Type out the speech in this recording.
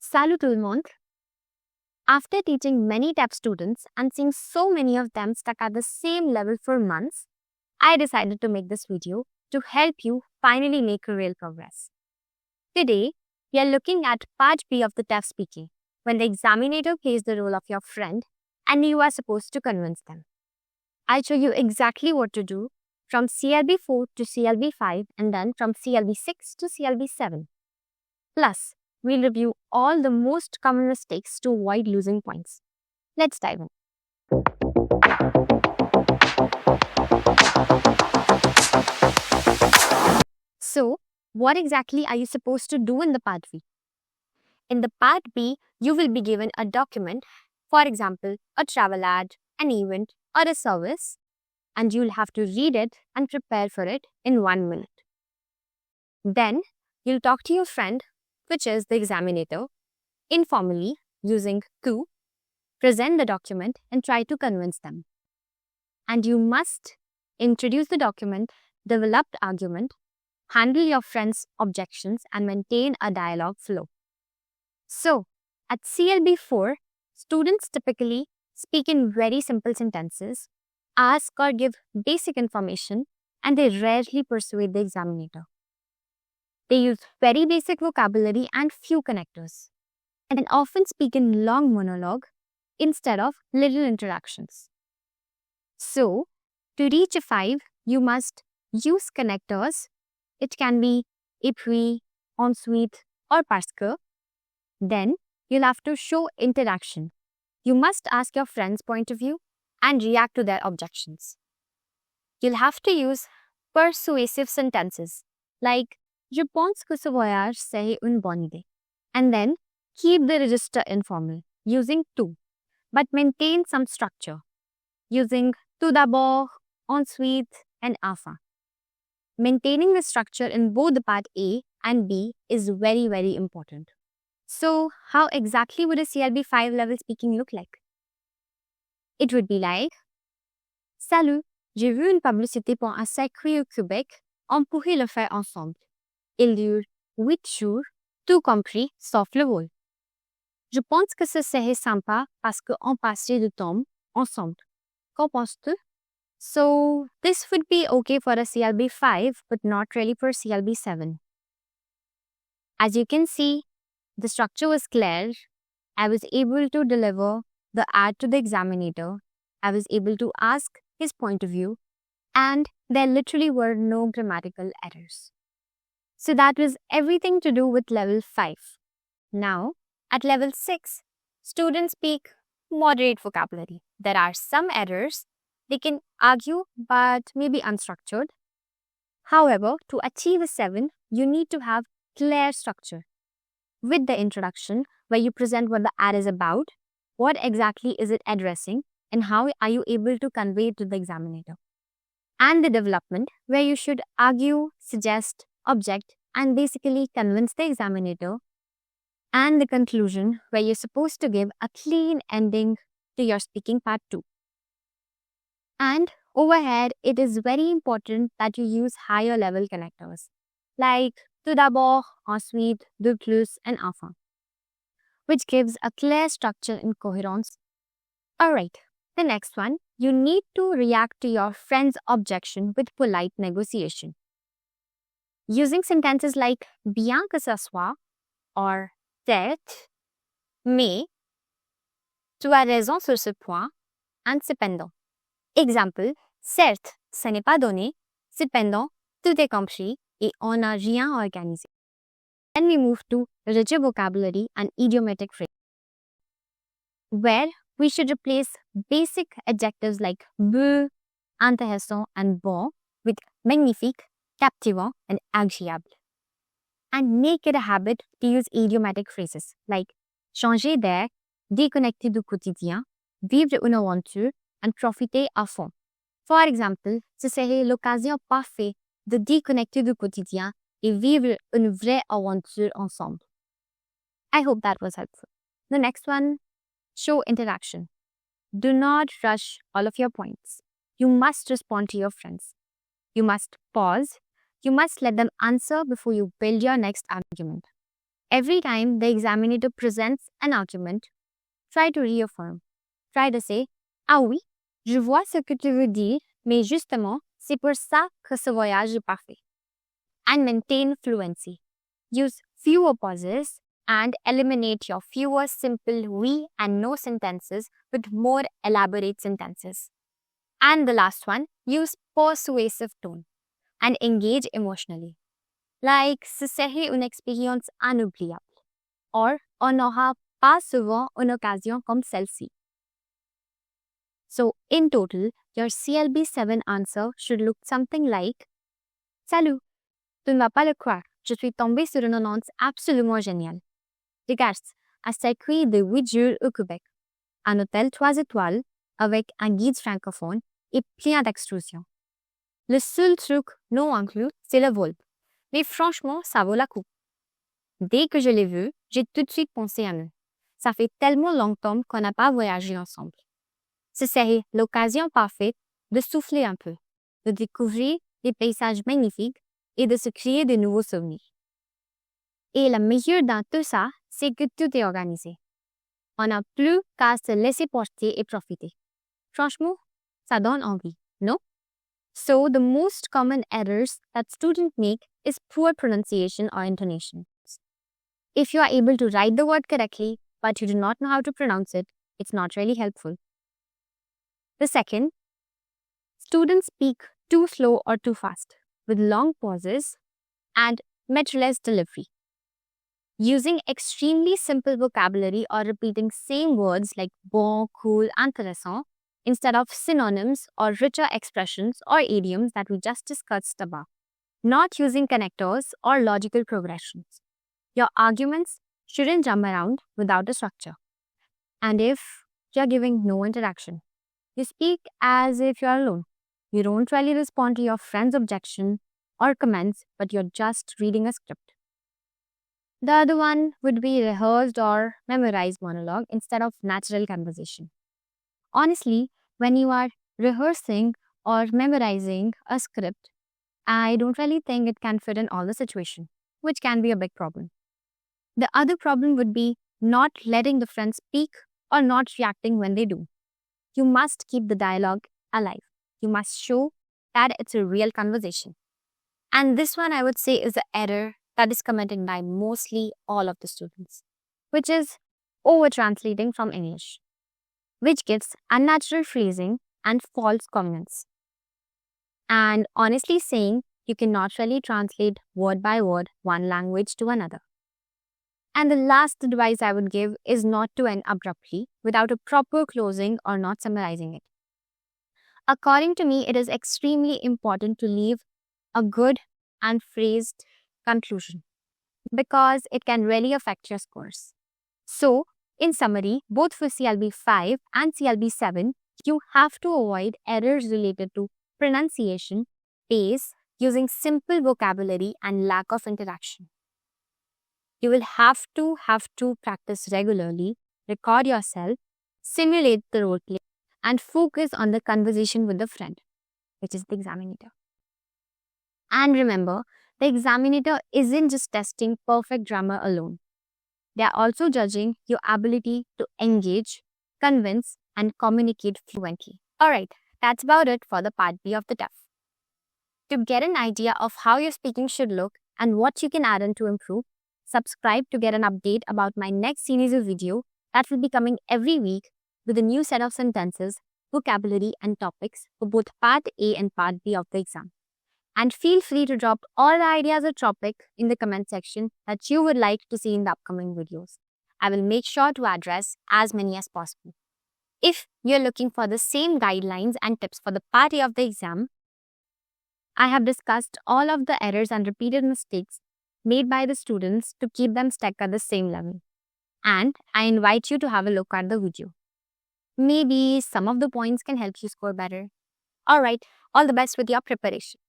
Salut tout le monde! After teaching many TEP students and seeing so many of them stuck at the same level for months, I decided to make this video to help you finally make a real progress. Today, we are looking at part B of the TEF speaking, when the examinator plays the role of your friend and you are supposed to convince them. I'll show you exactly what to do from CLB 4 to CLB 5 and then from CLB 6 to CLB 7. Plus, we'll review all the most common mistakes to avoid losing points. Let's dive in. So, what exactly are you supposed to do in the part B? In the part B, you will be given a document, for example, a travel ad, an event, or a service, and you'll have to read it and prepare for it in 1 minute. Then, you'll talk to your friend, which is the examinator, informally using tu, present the document and try to convince them. And you must introduce the document, develop the argument, handle your friend's objections, and maintain a dialogue flow. So, at CLB 4, students typically speak in very simple sentences, ask or give basic information, and they rarely persuade the examinator. They use very basic vocabulary and few connectors, and often speak in long monologue instead of little introductions. So, to reach a 5, you must use connectors. It can be et puis, ensuite, or parce que. Then, you'll have to show interaction. You must ask your friend's point of view and react to their objections. You'll have to use persuasive sentences like Je pense que ce voyage serait une bonne idée. And then keep the register informal using tu, but maintain some structure using tout d'abord, ensuite, and enfin. Maintaining the structure in both the part A and B is very, very important. So, how exactly would a CLB 5 level speaking look like? It would be like Salut, j'ai vu une publicité pour un circuit au Québec. On pourrait le faire ensemble. Il dure 8 jours, tout compris, sauf le vol. Je pense que ce serait sympa parce qu'on passerait du temps ensemble. Qu'en penses-tu? So, this would be okay for a CLB 5, but not really for CLB 7. As you can see, the structure was clear. I was able to deliver the ad to the examinator. I was able to ask his point of view, and there literally were no grammatical errors. So that was everything to do with level 5. Now, at level 6, students speak moderate vocabulary. There are some errors. They can argue, but may be unstructured. However, to achieve a 7, you need to have clear structure with the introduction, where you present what the ad is about, what exactly is it addressing, and how are you able to convey it to the examinator. And the development, where you should argue, suggest, object, and basically convince the examinator. And the conclusion, where you're supposed to give a clean ending to your speaking part 2. And over here, it is very important that you use higher level connectors, like tout d'abord, ensuite, de plus, and enfin, which gives a clear structure and coherence. Alright, the next one, you need to react to your friend's objection with polite negotiation. Using sentences like bien que ça soit, or certes, mais, tu as raison sur ce point, and cependant. Example, certes, ce n'est pas donné, cependant, tout est compris et on n'a rien organisé. Then we move to richer vocabulary and idiomatic phrases, where we should replace basic adjectives like beau, intéressant, and bon with magnifique, captivant, and agréable. And make it a habit to use idiomatic phrases like changer d'air, déconnecter du quotidien, vivre une aventure, and profiter à fond. For example, ce serait l'occasion parfaite de déconnecter du quotidien et vivre une vraie aventure ensemble. I hope that was helpful. The next one, show interaction. Do not rush all of your points. You must respond to your friends. You must pause. You must let them answer before you build your next argument. Every time the examiner presents an argument, try to reaffirm. Try to say, ah oui, je vois ce que tu veux dire, mais justement, c'est pour ça que ce voyage est parfait. And maintain fluency. Use fewer pauses and eliminate your fewer simple oui and no sentences with more elaborate sentences. And the last one, use persuasive tone and engage emotionally. Like, ce serait une expérience inoubliable. Or, on n'aura pas souvent une occasion comme celle-ci. So, in total, your CLB 7 answer should look something like Salut, tu ne vas pas le croire, je suis tombée sur une annonce absolument géniale. Regarde, à circuit de 8 jours au Québec. Un hôtel 3 étoiles avec un guide francophone et plein d'excursions. Le seul truc non inclus, c'est le vol. Mais franchement, ça vaut la coupe. Dès que je l'ai vu, j'ai tout de suite pensé à eux. Ça fait tellement longtemps qu'on n'a pas voyagé ensemble. Ce serait l'occasion parfaite de souffler un peu, de découvrir des paysages magnifiques et de se créer de nouveaux souvenirs. Et le meilleur dans tout ça, c'est que tout est organisé. On n'a plus qu'à se laisser porter et profiter. Franchement, ça donne envie, non? So, the most common errors that students make is poor pronunciation or intonation. If you are able to write the word correctly, but you do not know how to pronounce it, it's not really helpful. The second, students speak too slow or too fast, with long pauses and metroless delivery. Using extremely simple vocabulary or repeating same words like bon, cool, intéressant, instead of synonyms or richer expressions or idioms that we just discussed above. Not using connectors or logical progressions. Your arguments shouldn't jump around without a structure. And if you're giving no interaction, you speak as if you're alone. You don't really respond to your friend's objection or comments, but you're just reading a script. The other one would be rehearsed or memorized monologue instead of natural conversation. Honestly, when you are rehearsing or memorizing a script, I don't really think it can fit in all the situations, which can be a big problem. The other problem would be not letting the friend speak or not reacting when they do. You must keep the dialogue alive. You must show that it's a real conversation. And this one I would say is the error that is committed by mostly all of the students, which is over-translating from English, which gives unnatural phrasing and false comments. And honestly saying, you cannot really translate word by word one language to another. And the last advice I would give is not to end abruptly without a proper closing or not summarizing it. According to me, it is extremely important to leave a good and phrased conclusion because it can really affect your scores. So, in summary, both for CLB 5 and CLB 7, you have to avoid errors related to pronunciation, pace, using simple vocabulary, and lack of interaction. You will have to practice regularly, record yourself, simulate the role play, and focus on the conversation with the friend, which is the examiner. And remember, the examiner isn't just testing perfect grammar alone. They are also judging your ability to engage, convince, and communicate fluently. Alright, that's about it for the part B of the TEF. To get an idea of how your speaking should look and what you can add on to improve, subscribe to get an update about my next series of video that will be coming every week with a new set of sentences, vocabulary, and topics for both Part A and Part B of the exam. And feel free to drop all the ideas or topic in the comment section that you would like to see in the upcoming videos. I will make sure to address as many as possible. If you're looking for the same guidelines and tips for the Part A of the exam, I have discussed all of the errors and repeated mistakes made by the students to keep them stuck at the same level. And I invite you to have a look at the video. Maybe some of the points can help you score better. Alright, all the best with your preparation.